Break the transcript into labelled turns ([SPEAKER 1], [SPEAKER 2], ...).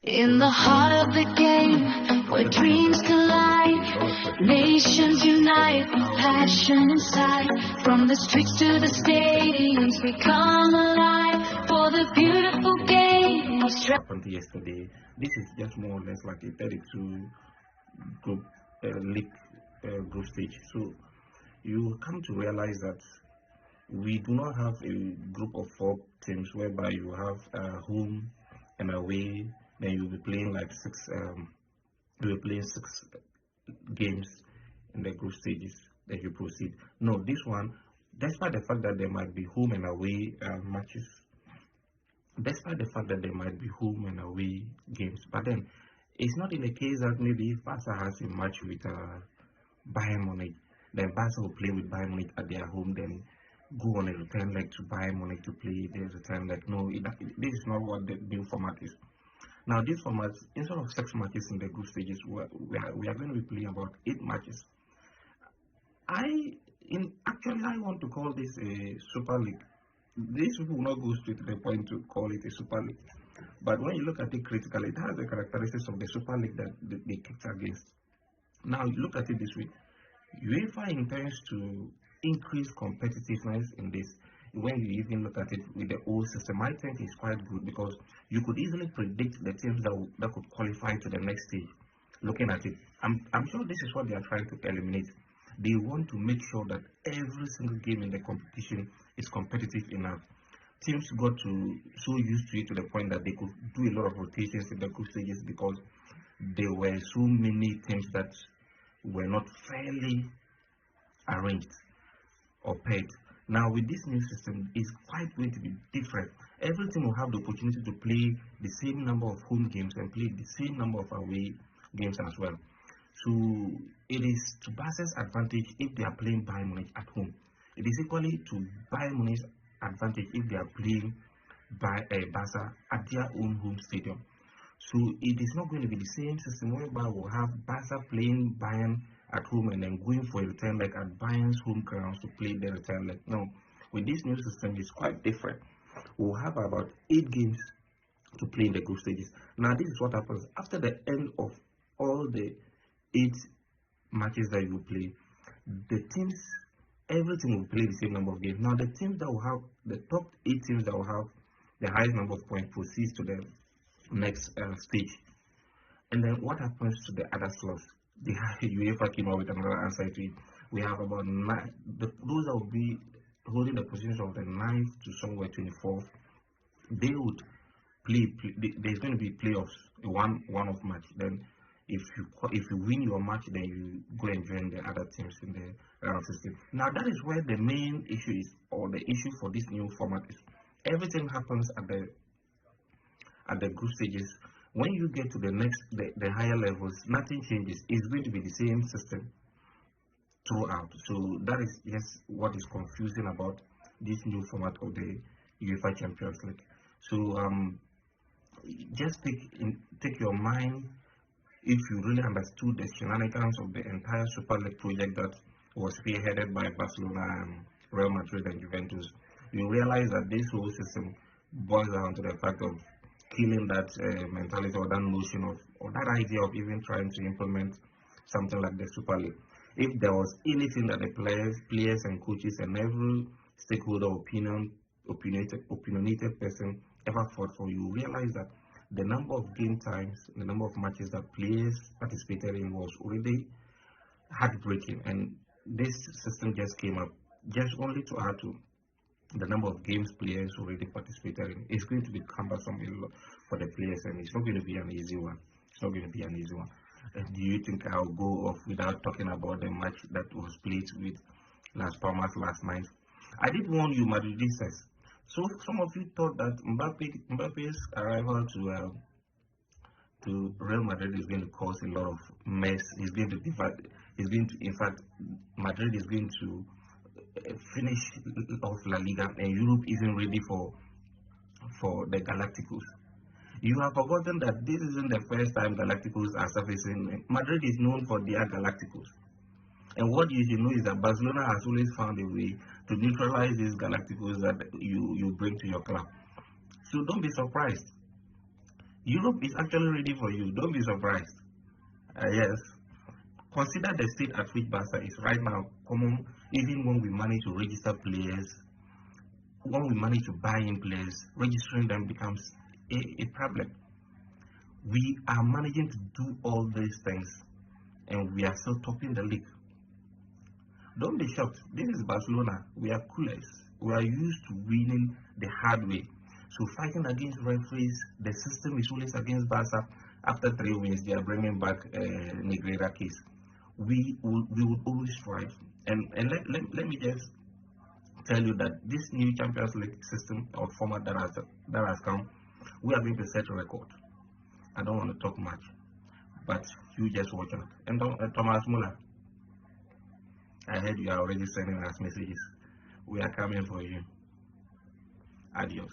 [SPEAKER 1] In the heart of the game, where dreams collide, nations unite, passion inside. From the streets to the stadiums, we come alive for the beautiful game of strength.
[SPEAKER 2] Happened yesterday. This is just more or less like a 32 group league group stage. So you come to realize that we do not have a group of 4 teams whereby you have home and away. Then you'll be playing like 6. You'll be playing 6 games in the group stages. Then you proceed. No, this one, despite the fact that there might be home and away matches, despite the fact that there might be home and away games, but then it's not in the case that maybe if Barca has a match with Bayern Munich, then Barca will play with Bayern Munich at their home, then go on a return leg to Bayern Munich to play their return leg. No, this is not what the new format is. Now, this format, instead of 6 matches in the group stages, we are going to be playing about 8 matches. Actually, I want to call this a Super League. These people will not go straight to the point to call it a Super League. But when you look at it critically, it has the characteristics of the Super League that they kicked against. Now, look at it this way. UEFA intends to increase competitiveness in this. When you even look at it with the old system, I think it's quite good because you could easily predict the teams that could qualify to the next stage. Looking at it, I'm sure this is what they are trying to eliminate. They want to make sure that every single game in the competition is competitive enough. Teams got so used to it to the point that they could do a lot of rotations in the group stages because there were so many teams that were not fairly arranged or paired. Now, with this new system, it's quite going to be different. Every team will have the opportunity to play the same number of home games and play the same number of away games as well. So it is to Barca's advantage if they are playing Bayern Munich at home. It is equally to Bayern Munich's advantage if they are playing Barca at their own home stadium. So it is not going to be the same system whereby we'll have Barca playing Bayern at home and then going for a return leg at Bayern's home grounds to play the return leg. No, with this new system, it's quite different. We'll have about 8 games to play in the group stages. Now, this is what happens after the end of all the 8 matches that you play. Every team will play the same number of games. Now, the teams that will have the top 8 teams that will have the highest number of points proceeds to the next stage. And then what happens to the other slots? The UEFA came out with another answer to it. We have about 9. Those that will be holding the positions of the 9th to somewhere 24th, they would play. There's going to be playoffs, one-off match. Then, if you win your match, then you go and join the other teams in the round system. Now, that is where the main issue is, or the issue for this new format is. Everything happens at the group stages. When you get to the higher levels, nothing changes. It's going to be the same system throughout. So that is just what is confusing about this new format of the UEFA Champions League. So just take your mind, if you really understood the shenanigans of the entire Super League project that was spearheaded by Barcelona and Real Madrid and Juventus, you realize that this whole system boils down to the fact of killing that mentality or that notion of, or that idea of even trying to implement something like the Super League. If there was anything that the players and coaches and every stakeholder opinionated person ever fought for, you realize that the number of game times, the number of matches that players participated in was already heartbreaking, and this system just came up just only to add to the number of games players already participated in. It's going to be cumbersome for the players, and it's not going to be an easy one. It's not going to be an easy one. Do you think I'll go off without talking about the match that was played with Las Palmas last night? I did warn you, Madridistas. So some of you thought that Mbappe's arrival to Real Madrid is going to cause a lot of mess. In fact, Madrid is going to finish off La Liga, and Europe isn't ready for the Galacticos. You have forgotten that this isn't the first time Galacticos are surfacing. Madrid is known for their Galacticos. And what you should know is that Barcelona has always found a way to neutralize these Galacticos that you bring to your club. So don't be surprised Europe is actually ready for you. Don't be surprised. Yes. Consider the state at which Barca is right now. Common, even when we manage to register players, when we manage to buy in players, registering them becomes a problem. We are managing to do all these things, and we are still topping the league. Don't be shocked. This is Barcelona. We are coolers. We are used to winning the hard way. So fighting against referees, the system is always against Barca. After 3 wins, they are bringing back Negreira case. We will always strive. And let me just tell you that this new Champions League system or format that has come, we are going to set a record. I don't want to talk much, but you just watch out. And Thomas Muller, I heard you are already sending us messages. We are coming for you. Adios.